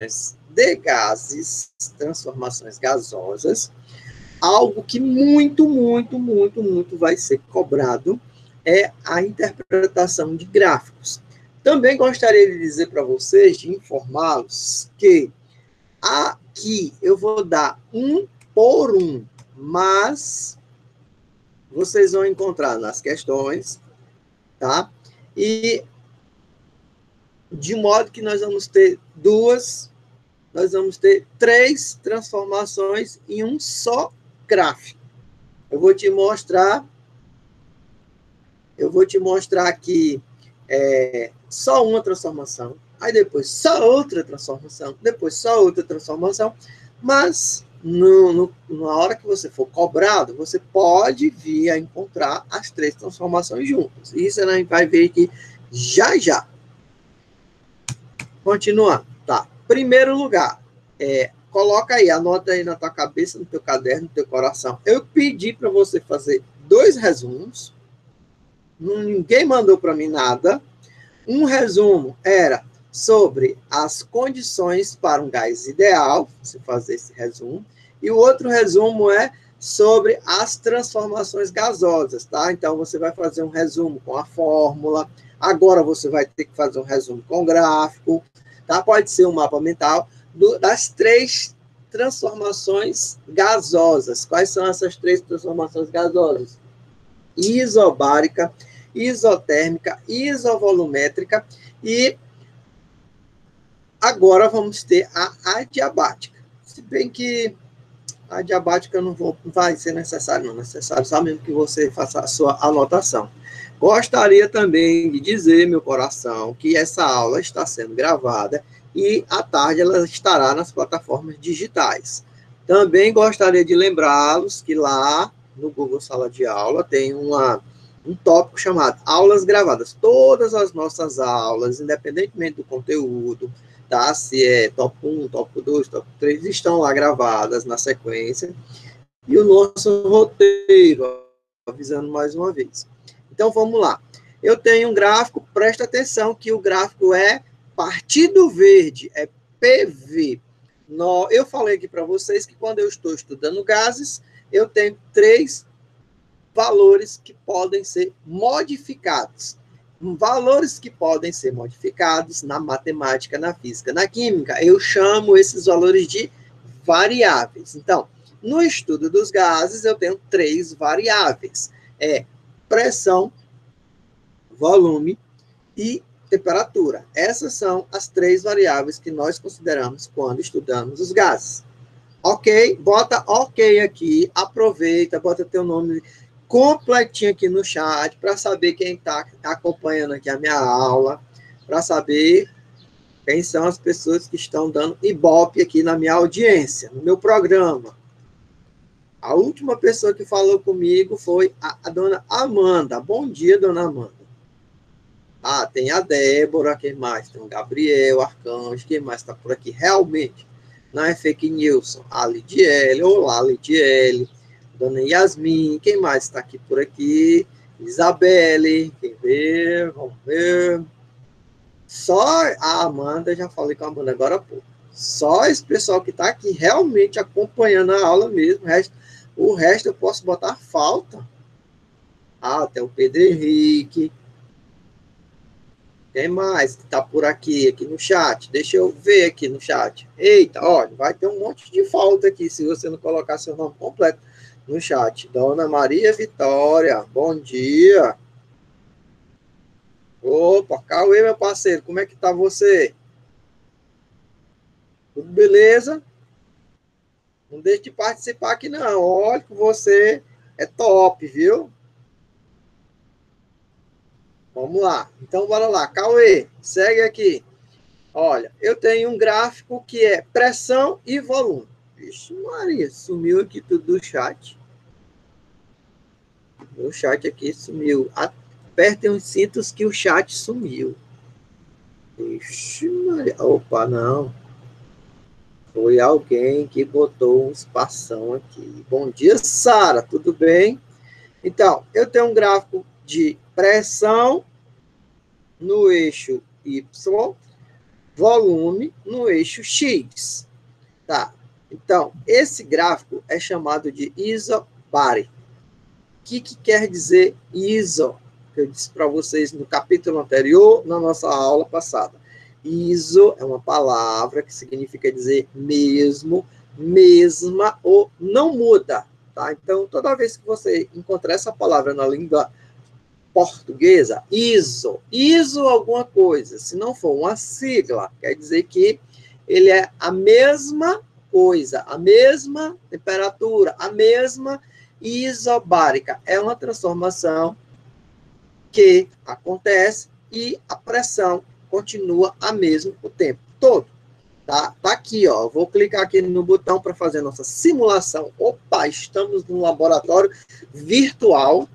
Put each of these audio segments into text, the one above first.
de gases, transformações gasosas, algo que muito vai ser cobrado é a interpretação de gráficos. Também gostaria de dizer para vocês, de informá-los, que aqui eu vou dar 1 por 1, mas vocês vão encontrar nas questões, tá? E de modo que nós vamos ter três transformações em um só gráfico. Eu vou te mostrar aqui só uma transformação, aí depois só outra transformação, depois só outra transformação, mas na hora que você for cobrado, você pode vir a encontrar as três transformações juntas. Isso a gente vai ver aqui já. Continuando, tá? Primeiro lugar, coloca aí, anota aí na tua cabeça, no teu caderno, no teu coração. Eu pedi para você fazer 2 resumos. Ninguém mandou para mim nada. Um resumo era sobre as condições para um gás ideal, você fazer esse resumo. E o outro resumo é sobre as transformações gasosas, tá? Então, você vai fazer um resumo com a fórmula. Agora, você vai ter que fazer um resumo com gráfico, tá? Pode ser um mapa mental das 3 transformações gasosas. Quais são essas 3 transformações gasosas? Isobárica, isotérmica, isovolumétrica e agora vamos ter a adiabática. Se bem que a adiabática não vai ser necessário, não é necessário só mesmo que você faça a sua anotação. Gostaria também de dizer, meu coração, que essa aula está sendo gravada e à tarde ela estará nas plataformas digitais. Também gostaria de lembrá-los que lá no Google Sala de Aula tem um tópico chamado Aulas Gravadas. Todas as nossas aulas, independentemente do conteúdo, tá? Se é tópico 1, tópico 2, tópico 3, estão lá gravadas na sequência. E o nosso roteiro, avisando mais uma vez. Então, vamos lá. Eu tenho um gráfico, presta atenção que o gráfico é partido verde, é PV. Eu falei aqui para vocês que quando eu estou estudando gases, eu tenho 3 valores que podem ser modificados. Valores que podem ser modificados na matemática, na física, na química, eu chamo esses valores de variáveis. Então, no estudo dos gases, eu tenho 3 variáveis. Pressão, volume e temperatura. Essas são as 3 variáveis que nós consideramos quando estudamos os gases. Ok? Bota ok aqui, aproveita, bota teu nome completinho aqui no chat, para saber quem está acompanhando aqui a minha aula, para saber quem são as pessoas que estão dando ibope aqui na minha audiência, no meu programa. A última pessoa que falou comigo foi a dona Amanda. Bom dia, dona Amanda. Tem a Débora, quem mais? Tem o Gabriel, Arcanjo, quem mais está por aqui? Realmente, não é fake news. A Lidiele, olá, Lidiele. Dona Yasmin, quem mais está aqui por aqui? Isabelle, quem vê? Vamos ver. Só a Amanda, já falei com a Amanda agora há pouco. Só esse pessoal que está aqui realmente acompanhando a aula mesmo. O resto eu posso botar falta. Tem o Pedro Henrique. Quem mais que está por aqui no chat? Deixa eu ver aqui no chat. Eita, olha, vai ter um monte de falta aqui se você não colocar seu nome completo no chat. Dona Maria Vitória, bom dia. Opa, Cauê, meu parceiro, como é que tá você? Tudo beleza? Não deixe de participar aqui, não. Olha que você é top, viu? Vamos lá. Então, bora lá. Cauê, segue aqui. Olha, eu tenho um gráfico que é pressão e volume. Vixe Maria, sumiu aqui tudo do chat. O chat aqui sumiu. Apertem os cintos que o chat sumiu. Vixe Maria. Opa, não. Foi alguém que botou um espação aqui. Bom dia, Sara. Tudo bem? Então, eu tenho um gráfico de pressão no eixo Y, volume no eixo X. Tá? Então, esse gráfico é chamado de isobárico. O que quer dizer iso? Que eu disse para vocês no capítulo anterior, na nossa aula passada. Iso é uma palavra que significa dizer mesmo, mesma ou não muda. Tá? Então, toda vez que você encontrar essa palavra na língua portuguesa, iso alguma coisa, se não for uma sigla, quer dizer que ele é a mesma coisa, a mesma temperatura, a mesma isobárica. É uma transformação que acontece e a pressão continua a mesma o tempo todo. Tá aqui, ó. Vou clicar aqui no botão para fazer a nossa simulação. Opa, estamos num laboratório virtual,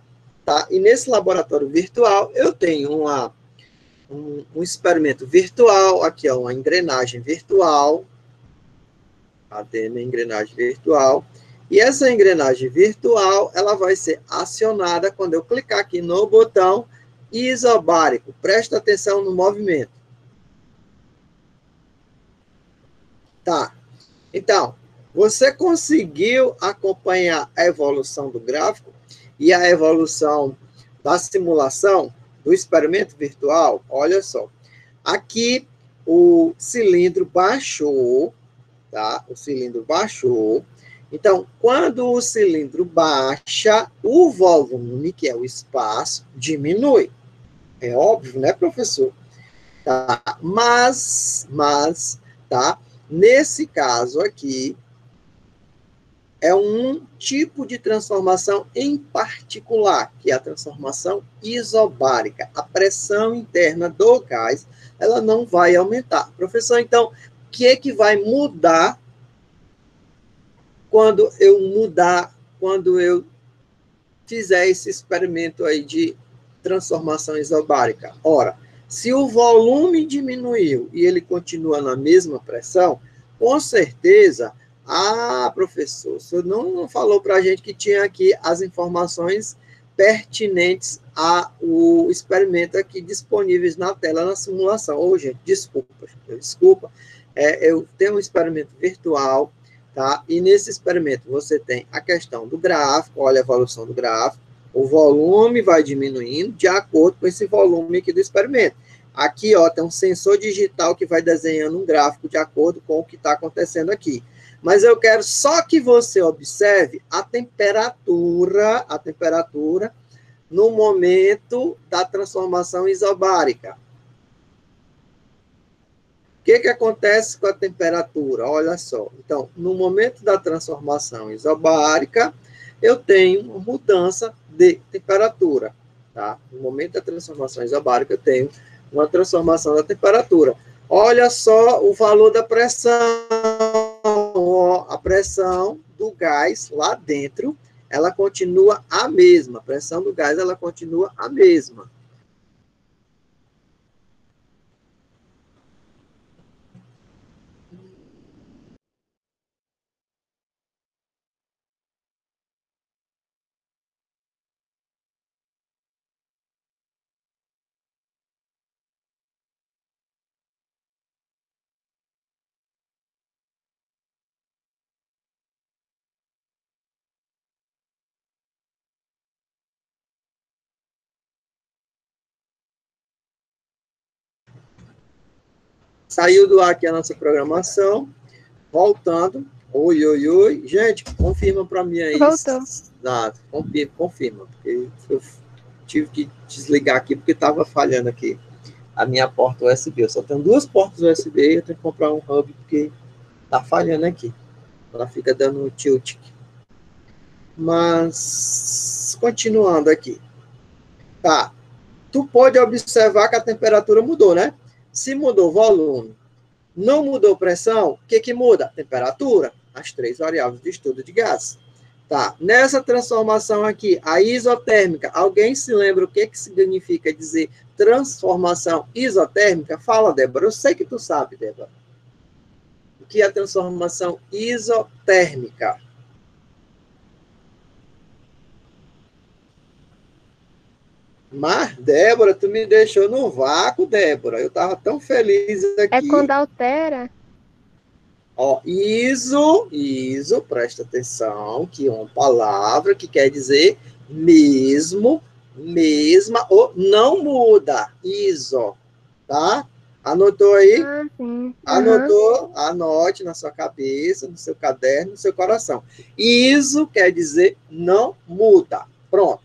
tá? E nesse laboratório virtual eu tenho um experimento virtual, aqui, ó, uma engrenagem virtual, cadê minha engrenagem virtual? E essa engrenagem virtual, ela vai ser acionada quando eu clicar aqui no botão isobárico. Presta atenção no movimento. Tá. Então, você conseguiu acompanhar a evolução do gráfico e a evolução da simulação do experimento virtual? Olha só. Aqui o cilindro baixou, tá? O cilindro baixou. Então, quando o cilindro baixa, o volume, que é o espaço, diminui. É óbvio, né, professor? Tá? Tá? Nesse caso aqui, é um tipo de transformação em particular, que é a transformação isobárica. A pressão interna do gás, ela não vai aumentar. Professor, então, o que vai mudar quando eu fizer esse experimento aí de transformação isobárica? Ora, se o volume diminuiu e ele continua na mesma pressão, com certeza, professor, o senhor não falou para a gente que tinha aqui as informações pertinentes ao experimento aqui disponíveis na tela, na simulação. Ô, gente, desculpa. Eu tenho um experimento virtual, tá? E nesse experimento você tem a questão do gráfico, olha a evolução do gráfico, o volume vai diminuindo de acordo com esse volume aqui do experimento. Aqui, ó, tem um sensor digital que vai desenhando um gráfico de acordo com o que está acontecendo aqui. Mas eu quero só que você observe a temperatura no momento da transformação isobárica. O que acontece com a temperatura? Olha só. Então, no momento da transformação isobárica, eu tenho uma mudança de temperatura. Tá? No momento da transformação isobárica, eu tenho uma transformação da temperatura. Olha só o valor da pressão. A pressão do gás lá dentro, ela continua a mesma. A pressão do gás, ela continua a mesma. Saiu do ar aqui a nossa programação. Voltando. Oi. Gente, confirma para mim aí. Voltou. Confirma. Porque eu tive que desligar aqui porque estava falhando aqui a minha porta USB. Eu só tenho 2 portas USB e eu tenho que comprar um hub porque está falhando aqui. Ela fica dando tilt. Mas, continuando aqui. Tá. Tu pode observar que a temperatura mudou, né? Se mudou o volume, não mudou pressão, o que muda? Temperatura, as 3 variáveis de estudo de gás. Tá, nessa transformação aqui, a isotérmica, alguém se lembra o que significa dizer transformação isotérmica? Fala, Débora, eu sei que tu sabe, Débora. O que é a transformação isotérmica? Mas, Débora, tu me deixou no vácuo, Débora. Eu estava tão feliz É aqui. quando altera. Ó, iso, presta atenção, que é uma palavra que quer dizer mesmo, mesma ou não muda. Iso, tá? Anotou aí? Ah, sim. Aham. Anotou? Anote na sua cabeça, no seu caderno, no seu coração. Iso quer dizer não muda. Pronto.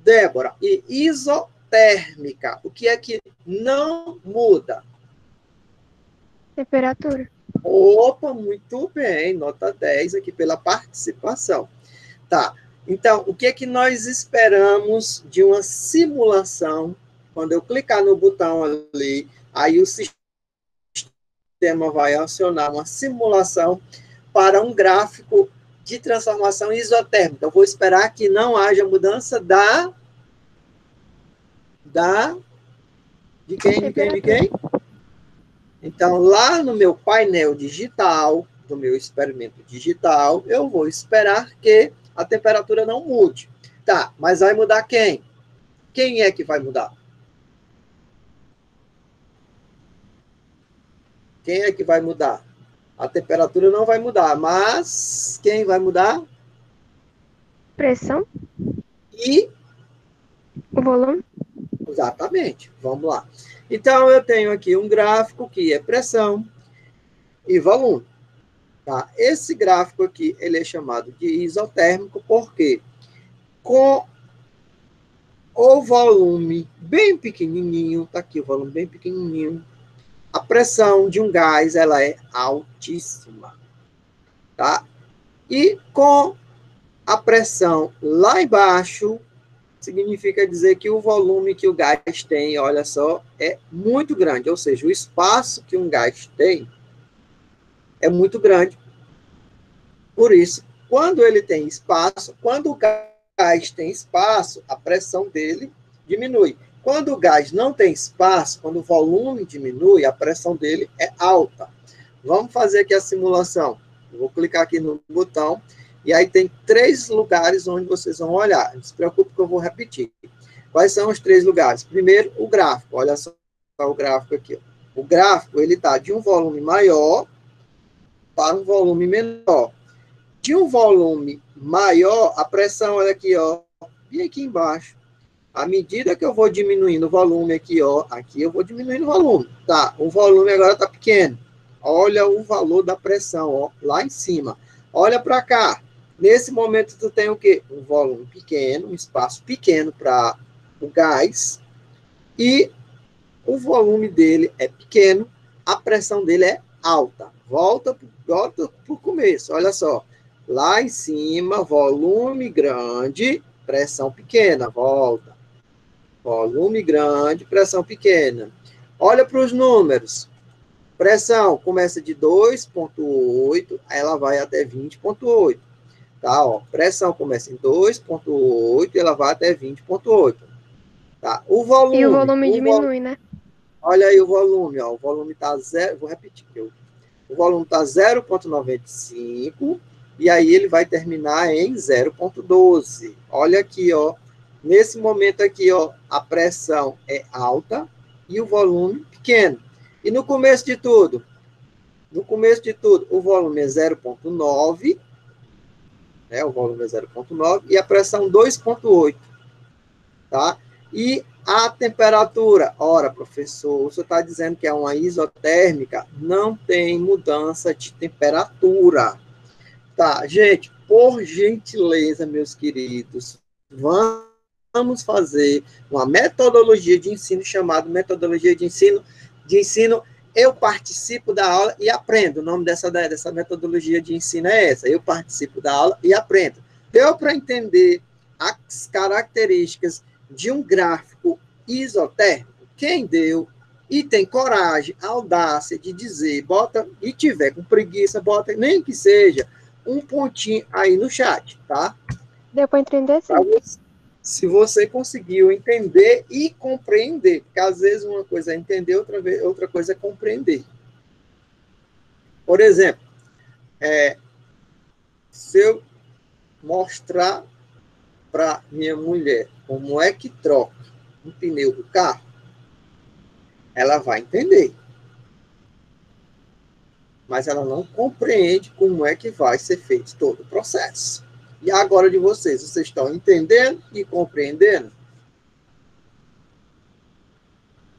Débora, e isotérmica, o que é que não muda? Temperatura. Opa, muito bem, nota 10 aqui pela participação. Tá, então, o que é que nós esperamos de uma simulação? Quando eu clicar no botão ali, aí o sistema vai acionar uma simulação para um gráfico de transformação isotérmica. Eu vou esperar que não haja mudança de quem, de quem, de Temperatura. quem? Então, lá no meu painel digital, do meu experimento digital, eu vou esperar que a temperatura não mude. Tá, mas vai mudar quem? Quem é que vai mudar? Quem é que vai mudar? A temperatura não vai mudar, mas quem vai mudar? Pressão. E, O volume. exatamente, vamos lá. Então, eu tenho aqui um gráfico que é pressão e volume. Tá? Esse gráfico aqui, ele é chamado de isotérmico, porque com o volume bem pequenininho, tá aqui o volume bem pequenininho, a pressão de um gás, ela é altíssima, tá? E com a pressão lá embaixo, significa dizer que o volume que o gás tem, olha só, é muito grande, ou seja, o espaço que um gás tem é muito grande. Por isso, quando ele tem espaço, quando o gás tem espaço, a pressão dele diminui. Quando o gás não tem espaço, quando o volume diminui, a pressão dele é alta. Vamos fazer aqui a simulação. Eu vou clicar aqui no botão, e aí tem 3 lugares onde vocês vão olhar. Não se preocupe que eu vou repetir. Quais são os 3 lugares? Primeiro, o gráfico. Olha só o gráfico aqui. O gráfico, ele está de um volume maior para um volume menor. De um volume maior, a pressão, olha aqui, ó, e aqui embaixo. À medida que eu vou diminuindo o volume aqui, ó, aqui eu vou diminuindo o volume. Tá, o volume agora está pequeno. Olha o valor da pressão, ó, lá em cima. Olha para cá. Nesse momento, tu tem o quê? Um volume pequeno, um espaço pequeno para o gás. E o volume dele é pequeno, a pressão dele é alta. Volta para o começo, olha só. Lá em cima, volume grande, pressão pequena, volta. Volume grande, pressão pequena. Olha para os números. Pressão começa de 2,8, aí ela vai até 20,8. Tá, ó. Pressão começa em 2,8 e ela vai até 20,8. Tá? O E o volume, volume diminui, né? olha aí o volume, ó. O volume está zero, vou repetir. O volume está 0,95 e aí ele vai terminar em 0,12. Olha aqui, ó. Nesse momento aqui, ó, a pressão é alta e o volume pequeno. E no começo de tudo? No começo de tudo, o volume é 0,9, né? O volume é 0,9 e a pressão 2,8, tá? E a temperatura, ora, professor, você está dizendo que é uma isotérmica, não tem mudança de temperatura. Tá, gente, por gentileza, meus queridos, vamos fazer uma metodologia de ensino chamada metodologia de ensino eu participo da aula e aprendo. O nome dessa metodologia de ensino é essa, eu participo da aula e aprendo. Deu para entender as características de um gráfico isotérmico? Quem deu e tem coragem, audácia de dizer, bota, e tiver com preguiça, bota, nem que seja um pontinho aí no chat, tá? Deu para entender, sim. Se você conseguiu entender e compreender, porque às vezes uma coisa é entender, outra coisa é compreender. Por exemplo, se eu mostrar para minha mulher como é que troca um pneu do carro, ela vai entender. Mas ela não compreende como é que vai ser feito todo o processo. E agora de vocês estão entendendo e compreendendo?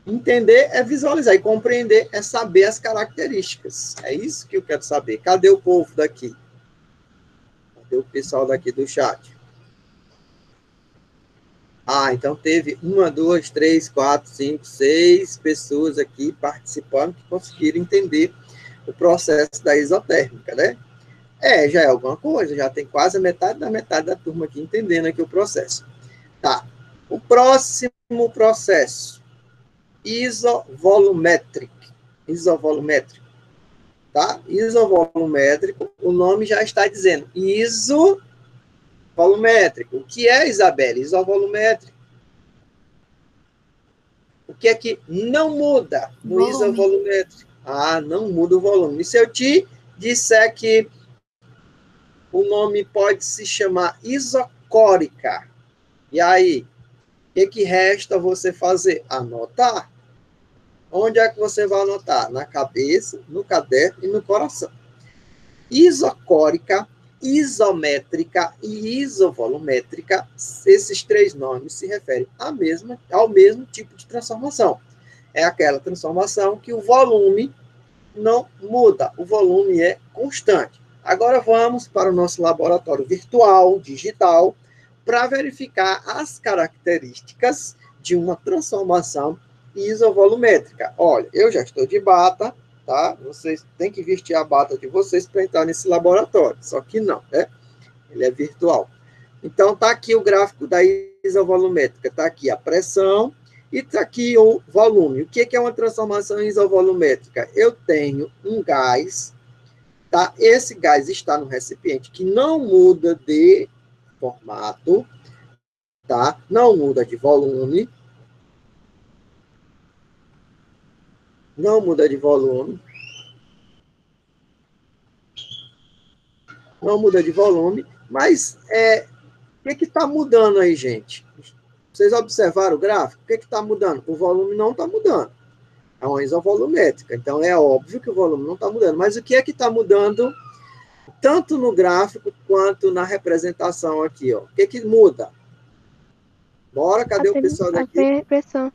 Entender é visualizar, e compreender é saber as características. É isso que eu quero saber. Cadê o povo daqui? Cadê o pessoal daqui do chat? Ah, então teve 1, 2, 3, 4, 5, 6 pessoas aqui participando que conseguiram entender o processo da isotérmica, né? Já é alguma coisa, já tem quase a metade da turma aqui entendendo aqui o processo. Tá. O próximo processo, isovolumétrico. Isovolumétrico, tá? Isovolumétrico, o nome já está dizendo, isovolumétrico. O que é, Isabelle? Isovolumétrico. O que é que não muda no isovolumétrico? Ah, não muda o volume. E se eu te disser que o nome pode se chamar isocórica, e aí, o que resta você fazer? Anotar. Onde é que você vai anotar? Na cabeça, no caderno e no coração. Isocórica, isométrica e isovolumétrica, esses três nomes se referem ao mesmo tipo de transformação. É aquela transformação que o volume não muda, o volume é constante. Agora vamos para o nosso laboratório virtual, digital, para verificar as características de uma transformação isovolumétrica. Olha, eu já estou de bata, tá? Vocês têm que vestir a bata de vocês para entrar nesse laboratório, só que não, né? Ele é virtual. Então, está aqui o gráfico da isovolumétrica, está aqui a pressão e está aqui o volume. O que é uma transformação isovolumétrica? Eu tenho um gás, tá? Esse gás está no recipiente que não muda de formato, tá? Não muda de volume, não muda de volume, não muda de volume, mas o que está mudando aí, gente? Vocês observaram o gráfico? O que está mudando? O volume não está mudando. É uma isovolumétrica. Então, é óbvio que o volume não está mudando. Mas o que é que está mudando tanto no gráfico quanto na representação aqui? Ó? O que é que muda? Bora, cadê o pessoal daqui? A pressão.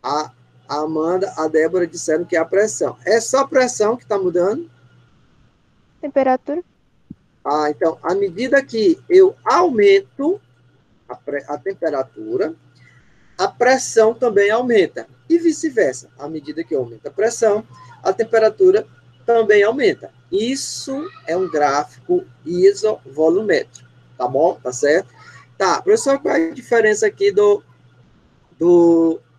A Amanda, a Débora disseram que é a pressão. É só a pressão que está mudando? Temperatura. Ah, então, à medida que eu aumento a temperatura, a pressão também aumenta. E vice-versa. À medida que aumenta a pressão, a temperatura também aumenta. Isso é um gráfico isovolumétrico. Tá bom? Tá certo? Tá, professor, qual é a diferença aqui do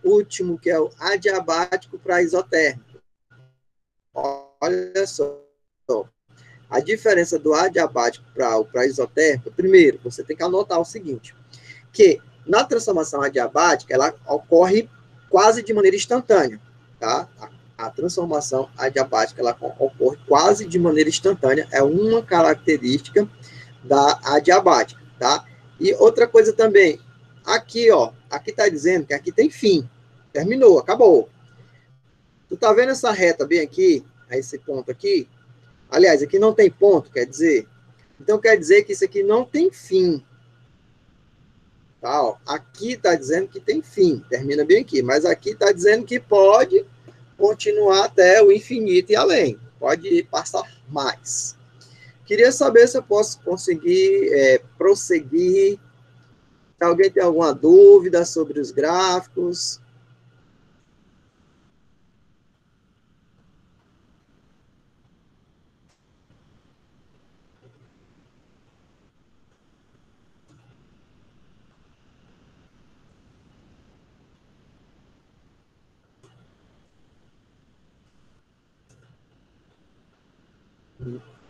último, que é o adiabático para isotérmico? Olha só. A diferença do adiabático para isotérmico, primeiro, você tem que anotar o seguinte, que na transformação adiabática, ela ocorre quase de maneira instantânea, tá? A transformação adiabática, ela ocorre quase de maneira instantânea, é uma característica da adiabática, tá? E outra coisa também, aqui, ó, aqui tá dizendo que aqui tem fim, terminou, acabou. Tu tá vendo essa reta bem aqui, esse ponto aqui? Aliás, aqui não tem ponto, quer dizer, então quer dizer que isso aqui não tem fim, tá? Ó, aqui está dizendo que tem fim, termina bem aqui, mas aqui está dizendo que pode continuar até o infinito e além, pode passar mais. Queria saber se eu posso conseguir prosseguir. Se alguém tem alguma dúvida sobre os gráficos.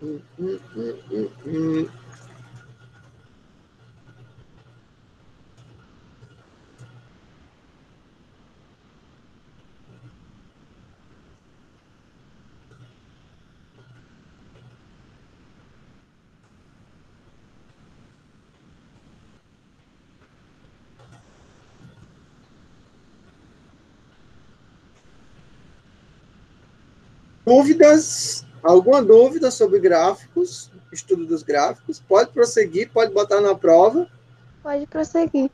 Hum, hum, hum, hum, hum. Dúvidas? Alguma dúvida sobre gráficos? Estudo dos gráficos? Pode prosseguir, pode botar na prova. Pode prosseguir.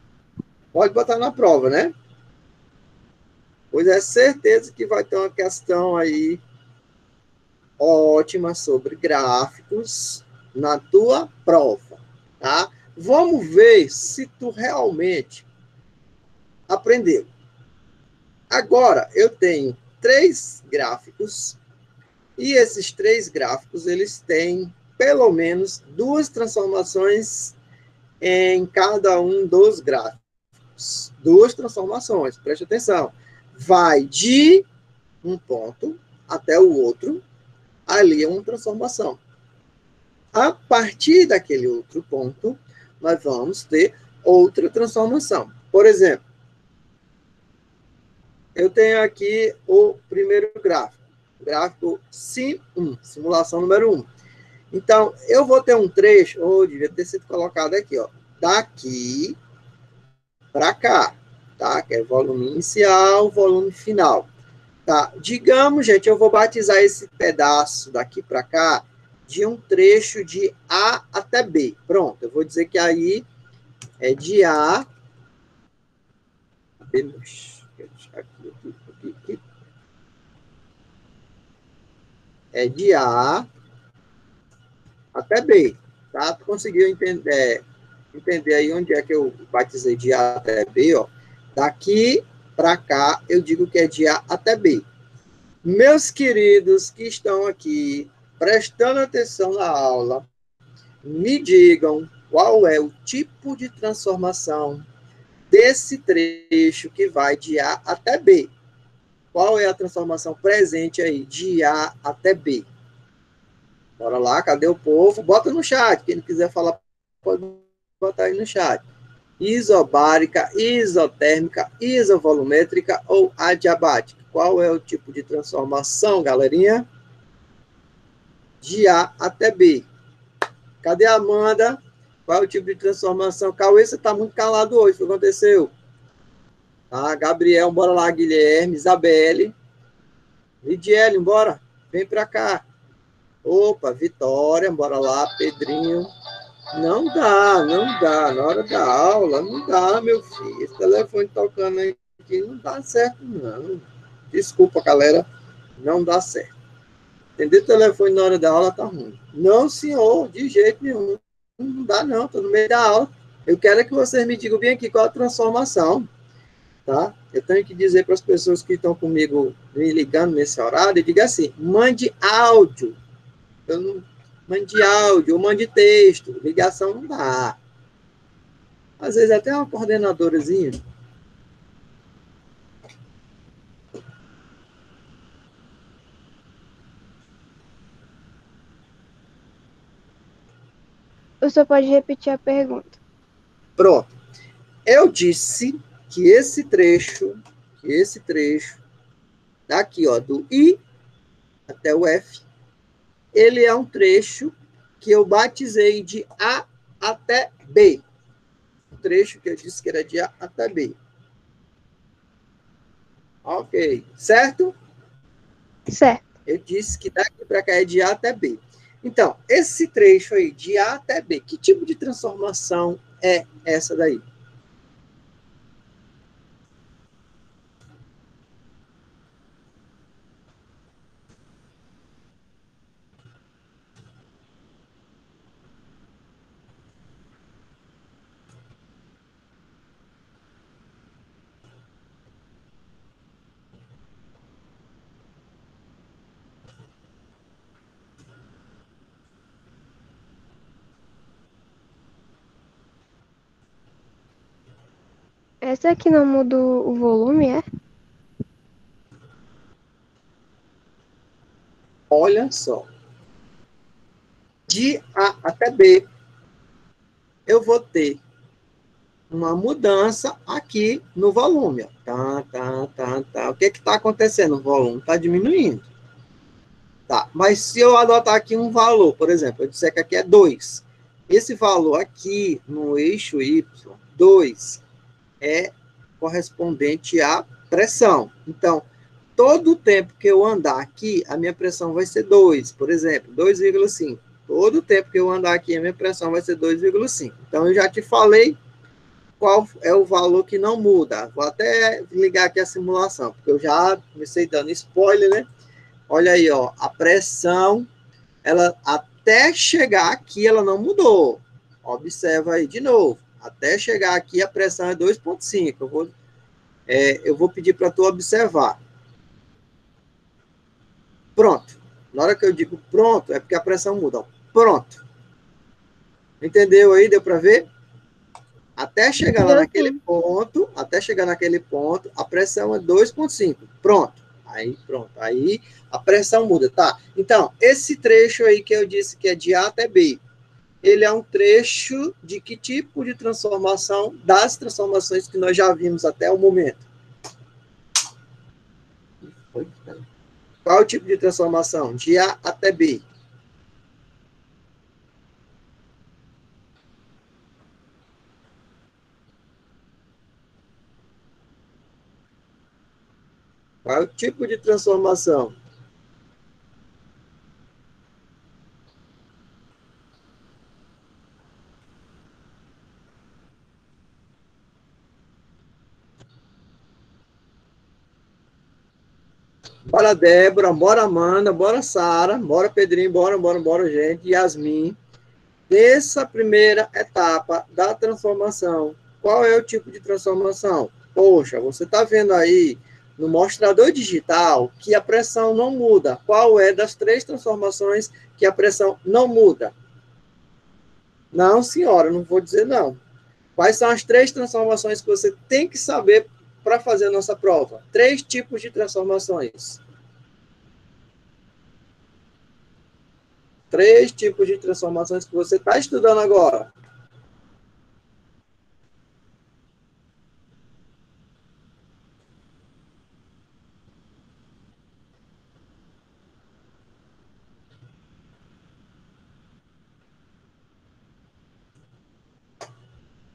Pode botar na prova, né? Pois é certeza que vai ter uma questão aí ótima sobre gráficos na tua prova, tá? Vamos ver se tu realmente aprendeu. Agora, eu tenho 3 gráficos e esses 3 gráficos, eles têm pelo menos 2 transformações em cada um dos gráficos. 2 transformações, preste atenção. Vai de um ponto até o outro, ali é uma transformação. A partir daquele outro ponto, nós vamos ter outra transformação. Por exemplo, eu tenho aqui o primeiro gráfico SIM1, simulação número 1. Então, eu vou ter um trecho, devia ter sido colocado aqui, ó, daqui para cá, tá? Que é volume inicial, volume final. Tá? Digamos, gente, eu vou batizar esse pedaço daqui para cá de um trecho de A até B. Pronto, eu vou dizer que aí é de A. Aqui. É de A até B. Tá? Tu conseguiu entender aí onde é que eu batizei de A até B? Ó. Daqui para cá, eu digo que é de A até B. Meus queridos que estão aqui prestando atenção na aula, me digam qual é o tipo de transformação desse trecho que vai de A até B. Qual é a transformação presente aí de A até B? Bora lá, cadê o povo? Bota no chat, quem não quiser falar, pode botar aí no chat. Isobárica, isotérmica, isovolumétrica ou adiabática? Qual é o tipo de transformação, galerinha? De A até B. Cadê a Amanda? Qual é o tipo de transformação? Cauê, você está muito calado hoje. O que aconteceu? Tá, Gabriel, bora lá, Guilherme, Isabelle. Lidiele, bora. Vem para cá. Opa, Vitória, bora lá, Pedrinho. Não dá, não dá. Na hora da aula, não dá, meu filho. Esse telefone tocando aqui não dá certo, não. Desculpa, galera. Não dá certo. Atender o telefone na hora da aula tá ruim. Não, senhor, de jeito nenhum. Não dá, não. Estou no meio da aula. Eu quero que vocês me digam bem aqui qual a transformação. Tá? Eu tenho que dizer para as pessoas que estão comigo me ligando nesse horário, eu digo assim, mande áudio. Eu não mande áudio, ou mande texto. Ligação não dá. Às vezes até uma coordenadorazinha. O senhor pode repetir a pergunta. Pronto. Eu disse que esse trecho, daqui, ó, do I até o F, ele é um trecho que eu batizei de A até B. O trecho que eu disse que era de A até B. Ok. Certo? Certo. Eu disse que daqui para cá é de A até B. Então, esse trecho aí, de A até B, que tipo de transformação é essa daí? Essa aqui não muda o volume, é? Olha só. De A até B, eu vou ter uma mudança aqui no volume. Tá. O que está acontecendo? O volume está diminuindo. Tá, mas se eu adotar aqui um valor, por exemplo, eu disser que aqui é 2, esse valor aqui no eixo Y, 2, é correspondente à pressão. Então, todo o tempo que eu andar aqui, a minha pressão vai ser 2, por exemplo, 2,5. Todo o tempo que eu andar aqui, a minha pressão vai ser 2,5. Então, eu já te falei qual é o valor que não muda. Vou até ligar aqui a simulação, porque eu já comecei dando spoiler, né? Olha aí, ó, a pressão, ela até chegar aqui, ela não mudou. Observa aí de novo. Até chegar aqui, a pressão é 2,5. Eu vou pedir para tu observar. Pronto. Na hora que eu digo pronto, é porque a pressão muda. Ó. Pronto. Entendeu aí? Deu para ver? Até chegar lá naquele ponto, a pressão é 2,5. Pronto. Pronto. Aí a pressão muda, tá? Então, esse trecho aí que eu disse que é de A até B, ele é um trecho de que tipo de transformação das transformações que nós já vimos até o momento? Qual é o tipo de transformação? De A até B. Qual é o tipo de transformação? Bora, Débora, bora, Amanda, bora, Sara, bora, Pedrinho, bora, gente, Yasmin. Nessa primeira etapa da transformação, qual é o tipo de transformação? Poxa, você está vendo aí no mostrador digital que a pressão não muda. Qual é das 3 transformações que a pressão não muda? Não, senhora, não vou dizer não. Quais são as 3 transformações que você tem que saber para fazer a nossa prova? 3 tipos de transformações. 3 tipos de transformações que você está estudando agora.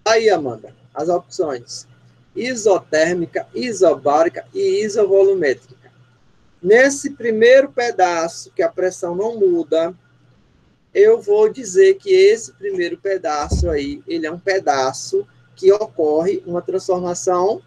Aí, Amanda, as opções: isotérmica, isobárica e isovolumétrica. Nesse primeiro pedaço, que a pressão não muda, eu vou dizer que esse primeiro pedaço aí, ele é um pedaço que ocorre uma transformação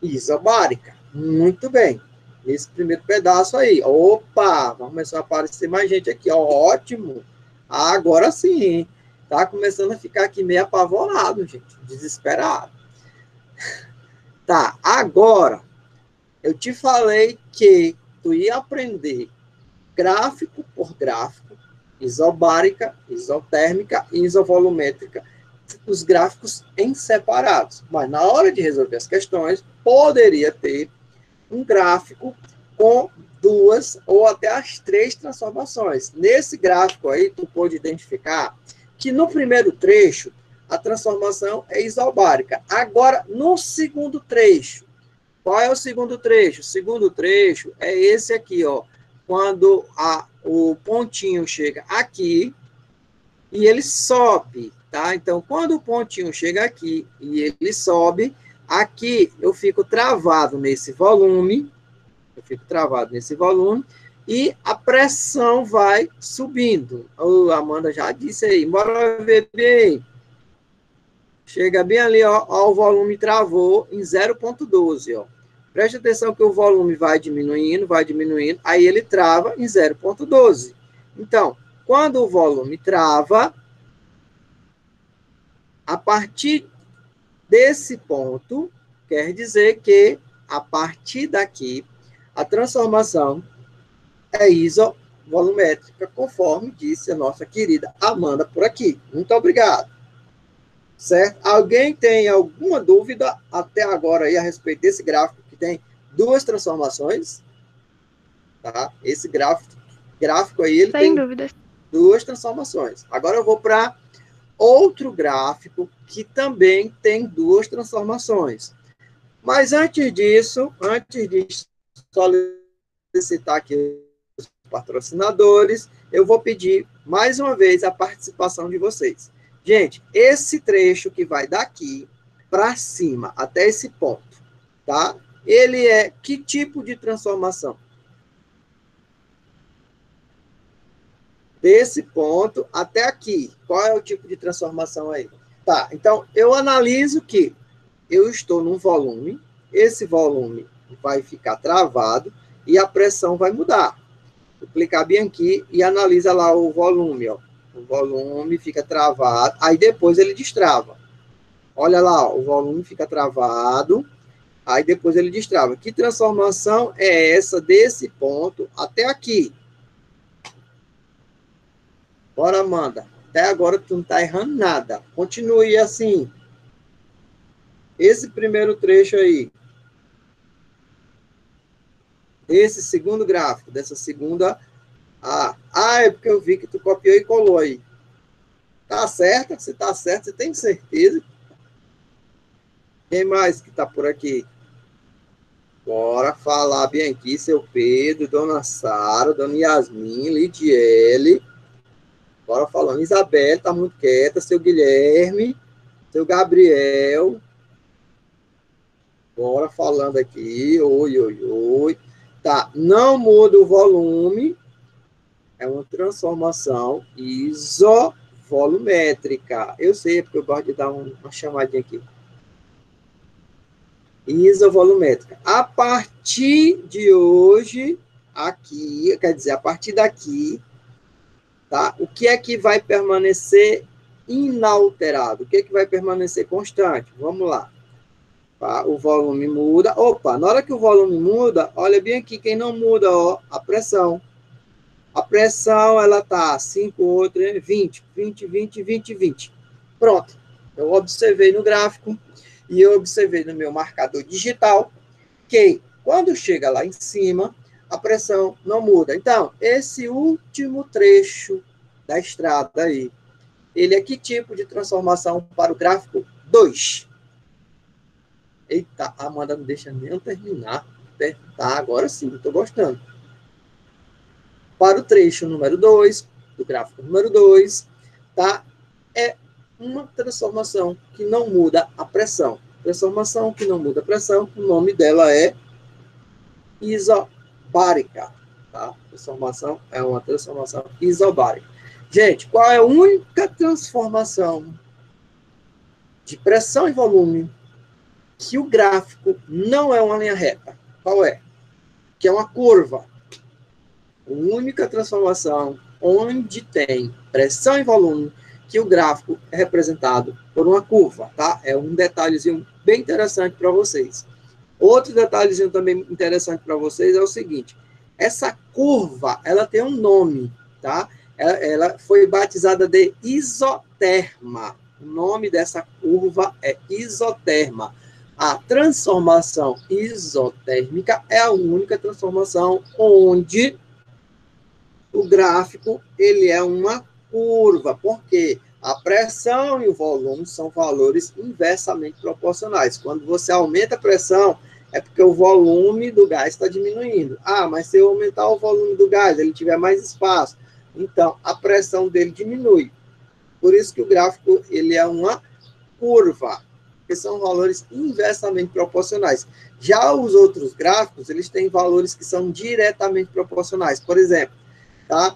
isobárica. Muito bem. Esse primeiro pedaço aí. Opa, vai começar a aparecer mais gente aqui. Ó, ótimo. Agora sim. Tá começando a ficar aqui meio apavorado, gente. Desesperado. Tá, agora, eu te falei que tu ia aprender gráfico por gráfico, isobárica, isotérmica e isovolumétrica, os gráficos em separados. Mas na hora de resolver as questões, poderia ter um gráfico com 2 ou até as 3 transformações. Nesse gráfico aí, tu pode identificar que no primeiro trecho, a transformação é isobárica. Agora, no segundo trecho, qual é o segundo trecho? O segundo trecho é esse aqui, ó. Quando o pontinho chega aqui e ele sobe, tá? Então, quando o pontinho chega aqui e ele sobe, aqui eu fico travado nesse volume, e a pressão vai subindo. A Amanda já disse aí, bora ver bem. Chega bem ali, ó, o volume travou em 0,12, ó. Preste atenção que o volume vai diminuindo, aí ele trava em 0,12. Então, quando o volume trava, a partir desse ponto, quer dizer que, a partir daqui, a transformação é isovolumétrica, conforme disse a nossa querida Amanda por aqui. Muito obrigado. Certo? Alguém tem alguma dúvida até agora aí a respeito desse gráfico que tem 2 transformações? Tá? Esse gráfico aí, ele tem dúvidas. 2 transformações. Agora eu vou para outro gráfico que também tem 2 transformações. Mas antes disso, antes de solicitar aqui os patrocinadores, eu vou pedir mais uma vez a participação de vocês. Gente, esse trecho que vai daqui para cima, até esse ponto, tá? ele é que tipo de transformação? Desse ponto até aqui. Qual é o tipo de transformação aí? Tá, então eu analiso que eu estou num volume, esse volume vai ficar travado e a pressão vai mudar. Vou clicar bem aqui e analisa lá o volume, ó. O volume fica travado, aí depois ele destrava. Olha lá, ó, o volume fica travado, aí depois ele destrava. Que transformação é essa desse ponto até aqui? Bora, Amanda. Até agora tu não tá errando nada. Continue assim. Esse primeiro trecho aí. Esse segundo gráfico, dessa segunda. É porque eu vi que tu copiou e colou aí. Tá certo? Você tá certo? Você tem certeza? Quem mais que tá por aqui? Bora falar bem aqui, seu Pedro, dona Sara, dona Yasmin, Lidiele. Bora falando. Isabel tá muito quieta, seu Guilherme, seu Gabriel. Bora falando aqui. Oi, oi, oi. Tá, não muda o volume. É uma transformação isovolumétrica. Eu sei, porque eu gosto de dar uma chamadinha aqui. Isovolumétrica. A partir de hoje, aqui, quer dizer, a partir daqui, tá? O que é que vai permanecer inalterado? O que é que vai permanecer constante? Vamos lá. Tá? O volume muda. Opa, na hora que o volume muda, olha bem aqui, quem não muda, ó, a pressão. A pressão, ela tá 5, 8, 20, 20, 20, 20, 20. Pronto. Eu observei no gráfico e eu observei no meu marcador digital que quando chega lá em cima, a pressão não muda. Então, esse último trecho da estrada aí, ele é que tipo de transformação para o gráfico 2? Eita, a Amanda não deixa nem eu terminar. Tá, agora sim, estou gostando. Para o trecho número 2, do gráfico número 2, tá? É uma transformação que não muda a pressão. Transformação que não muda a pressão, o nome dela é isobárica, tá? Transformação é uma transformação isobárica. Gente, qual é a única transformação de pressão e volume que o gráfico não é uma linha reta? Qual é? Que é uma curva. A única transformação onde tem pressão e volume que o gráfico é representado por uma curva, tá? É um detalhezinho bem interessante para vocês. Outro detalhezinho também interessante para vocês é o seguinte: essa curva, ela tem um nome, tá? Ela foi batizada de isoterma. O nome dessa curva é isoterma. A transformação isotérmica é a única transformação onde o gráfico ele é uma curva, porque a pressão e o volume são valores inversamente proporcionais. Quando você aumenta a pressão, é porque o volume do gás está diminuindo. Mas se eu aumentar o volume do gás, ele tiver mais espaço, então a pressão dele diminui. Por isso que o gráfico ele é uma curva, que são valores inversamente proporcionais. Já os outros gráficos, eles têm valores que são diretamente proporcionais. Por exemplo, tá?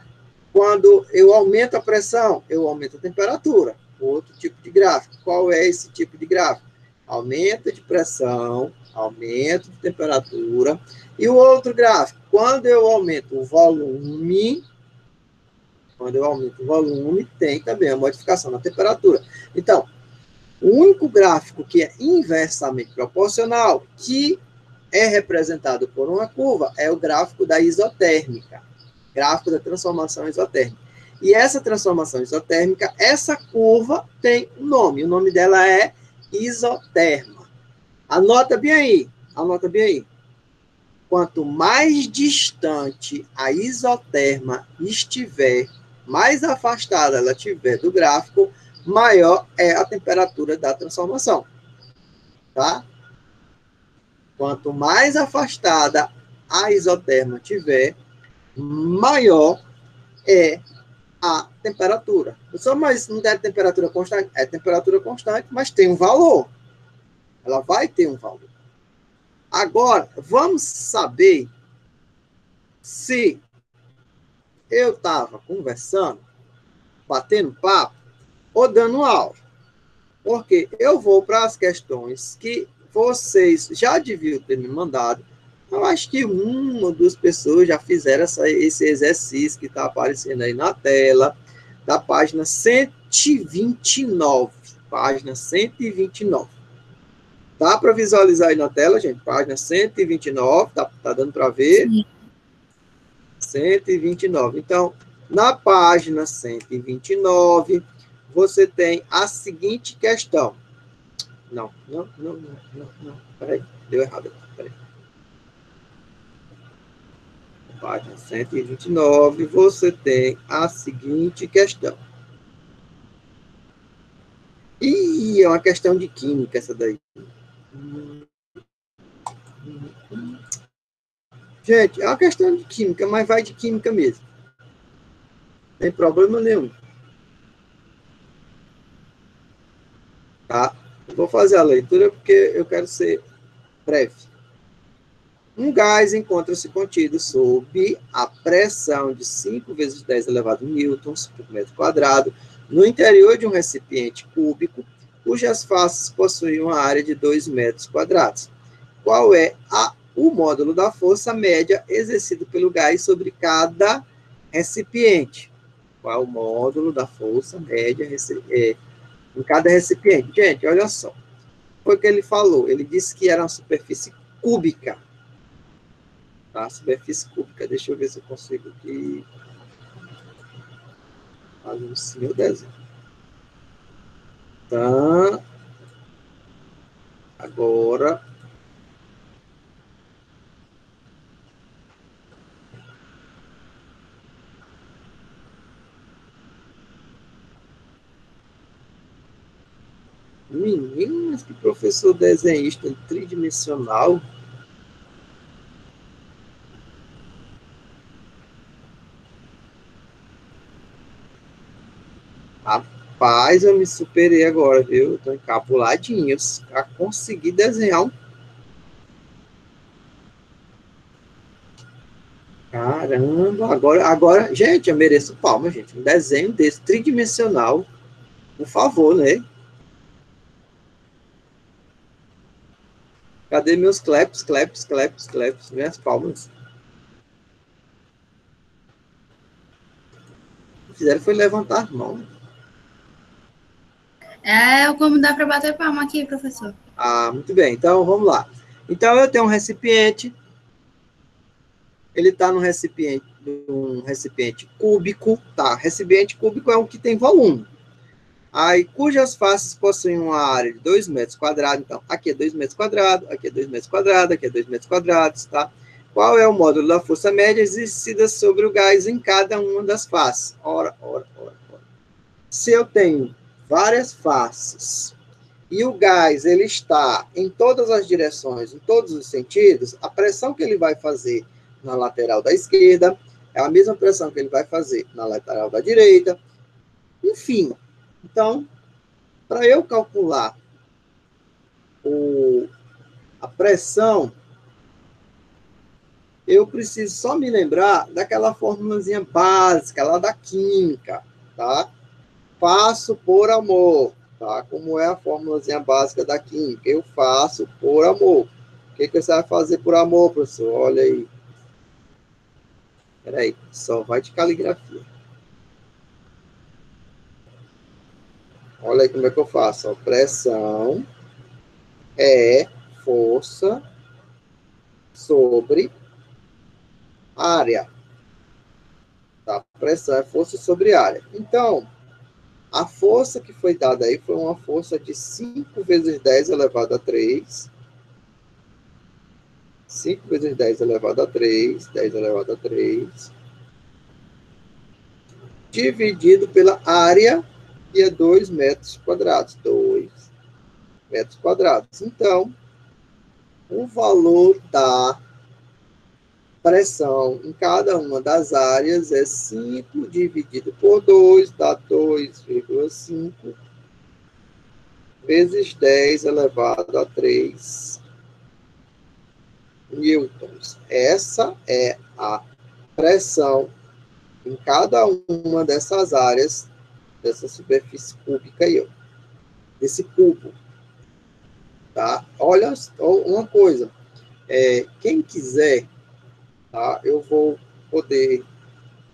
Quando eu aumento a pressão, eu aumento a temperatura. Outro tipo de gráfico. Qual é esse tipo de gráfico? Aumento de pressão, aumento de temperatura. E o outro gráfico, quando eu aumento o volume, tem também a modificação na temperatura. Então, o único gráfico que é inversamente proporcional, que é representado por uma curva, é o gráfico da isotérmica. Gráfico da transformação isotérmica. E essa transformação isotérmica, essa curva tem um nome. O nome dela é isoterma. Anota bem aí. Anota bem aí. Quanto mais distante a isoterma estiver, mais afastada ela estiver do gráfico, maior é a temperatura da transformação. Tá? Quanto mais afastada a isoterma estiver, maior é a temperatura. Mas não é temperatura constante? É temperatura constante, mas tem um valor. Ela vai ter um valor. Agora, vamos saber se eu estava conversando, batendo papo, ou dando aula. Porque eu vou para as questões que vocês já deviam ter me mandado. Eu acho que uma ou duas pessoas já fizeram esse exercício que está aparecendo aí na tela, da página 129. Página 129. Dá para visualizar aí na tela, gente? Página 129, tá dando para ver? Sim. 129. Então, na página 129, você tem a seguinte questão. Não. Peraí, deu errado aqui. Peraí. Página 129, você tem a seguinte questão. Ih, é uma questão de química essa daí. Gente, é uma questão de química, mas vai de química mesmo. Não tem problema nenhum. Tá? Eu vou fazer a leitura porque eu quero ser breve. Um gás encontra-se contido sob a pressão de 5 vezes 10 elevado a newtons por metro quadrado no interior de um recipiente cúbico, cujas faces possuem uma área de 2 metros quadrados. Qual é o módulo da força média exercido pelo gás sobre cada recipiente? Qual é o módulo da força média em cada recipiente? Gente, olha só. Foi o que ele falou. Ele disse que era uma superfície cúbica. Tá? Superfície cúbica. Deixa eu ver se eu consigo aqui fazer um seu desenho. Tá. Agora. Meninas, que professor desenhista tridimensional. Rapaz, eu me superei agora, viu? Estou encapuladinho. A conseguir desenhar um. Caramba, agora, gente, eu mereço palma, gente. Um desenho desse tridimensional, por favor, né? Cadê meus claps, minhas palmas? O que fizeram foi levantar a mão. Como dá para bater palma aqui, professor? Ah, muito bem. Então, vamos lá. Então, eu tenho um recipiente. Ele está num recipiente cúbico, tá? Recipiente cúbico é um que tem volume. Aí, cujas faces possuem uma área de 2 metros quadrados. Então, aqui é 2 metros quadrados, aqui é 2 metros quadrados, aqui é 2 metros quadrados, tá? Qual é o módulo da força média exercida sobre o gás em cada uma das faces? Ora. Se eu tenho várias faces e o gás ele está em todas as direções, em todos os sentidos, a pressão que ele vai fazer na lateral da esquerda é a mesma pressão que ele vai fazer na lateral da direita. Enfim, então, para eu calcular a pressão, eu preciso só me lembrar daquela formulazinha básica lá da química, tá? Faço por amor, tá? Como é a formulazinha básica da química? Eu faço por amor. O que você vai fazer por amor, professor? Olha aí. Peraí, só vai de caligrafia. Olha aí como é que eu faço. Ó. Pressão é força sobre área. Tá? Pressão é força sobre área. Então, a força que foi dada aí foi uma força de 5 vezes 10 elevado a 3. 5 vezes 10 elevado a 3. 10 elevado a 3. Dividido pela área, que é 2 metros quadrados. 2 metros quadrados. Então, o valor da pressão em cada uma das áreas é 5 dividido por 2, dá 2,5 vezes 10 elevado a 3 newtons. Essa é a pressão em cada uma dessas áreas dessa superfície cúbica aí, ó, desse cubo, tá? Olha uma coisa, quem quiser, tá? Eu vou poder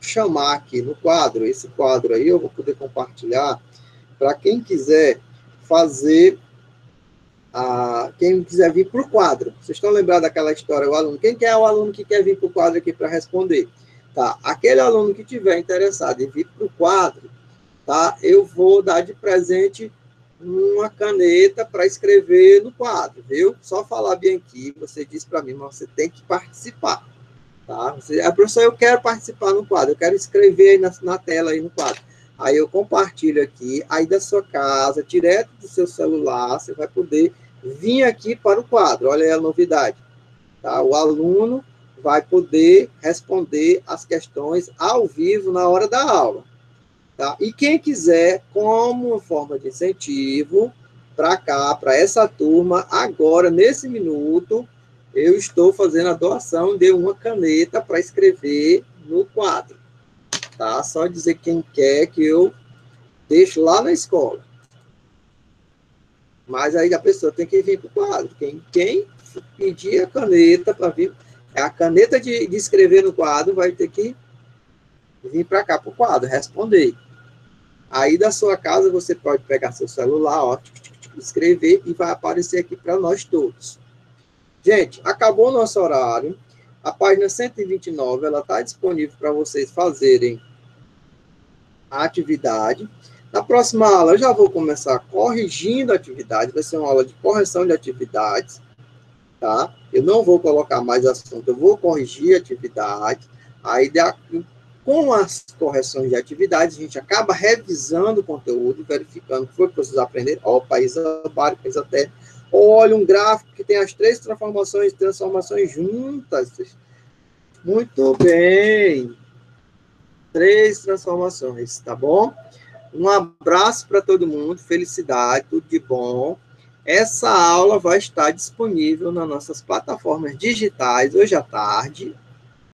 chamar aqui no quadro, esse quadro aí eu vou poder compartilhar para quem quiser fazer, quem quiser vir para o quadro. Vocês estão lembrados daquela história, o aluno? Quem que é o aluno que quer vir para o quadro aqui para responder? Tá, aquele aluno que tiver interessado em vir para o quadro, tá, eu vou dar de presente uma caneta para escrever no quadro, viu? Só falar bem aqui, você disse para mim, mas você tem que participar, tá? Professor, eu quero participar no quadro, eu quero escrever aí na tela, aí no quadro. Aí eu compartilho aqui, aí da sua casa, direto do seu celular, você vai poder vir aqui para o quadro. Olha aí a novidade, tá? O aluno vai poder responder as questões ao vivo na hora da aula, tá? E quem quiser, como forma de incentivo, para cá, para essa turma, agora, nesse minuto, eu estou fazendo a doação de uma caneta para escrever no quadro, tá? Só dizer quem quer que eu deixo lá na escola. Mas aí a pessoa tem que vir para o quadro. Quem pedir a caneta para vir, a caneta de escrever no quadro vai ter que vir para cá para o quadro, responder. Aí da sua casa você pode pegar seu celular, ó, escrever e vai aparecer aqui para nós todos. Gente, acabou o nosso horário. A página 129, ela está disponível para vocês fazerem a atividade. Na próxima aula, eu já vou começar corrigindo a atividade. Vai ser uma aula de correção de atividades, tá? Eu não vou colocar mais assunto, eu vou corrigir a atividade. Aí, com as correções de atividades, a gente acaba revisando o conteúdo, verificando o que foi que vocês aprenderam. Ó, país básico, país até. Olha, um gráfico que tem as 3 transformações juntas. Muito bem. 3 transformações, tá bom? Um abraço para todo mundo, felicidade, tudo de bom. Essa aula vai estar disponível nas nossas plataformas digitais hoje à tarde,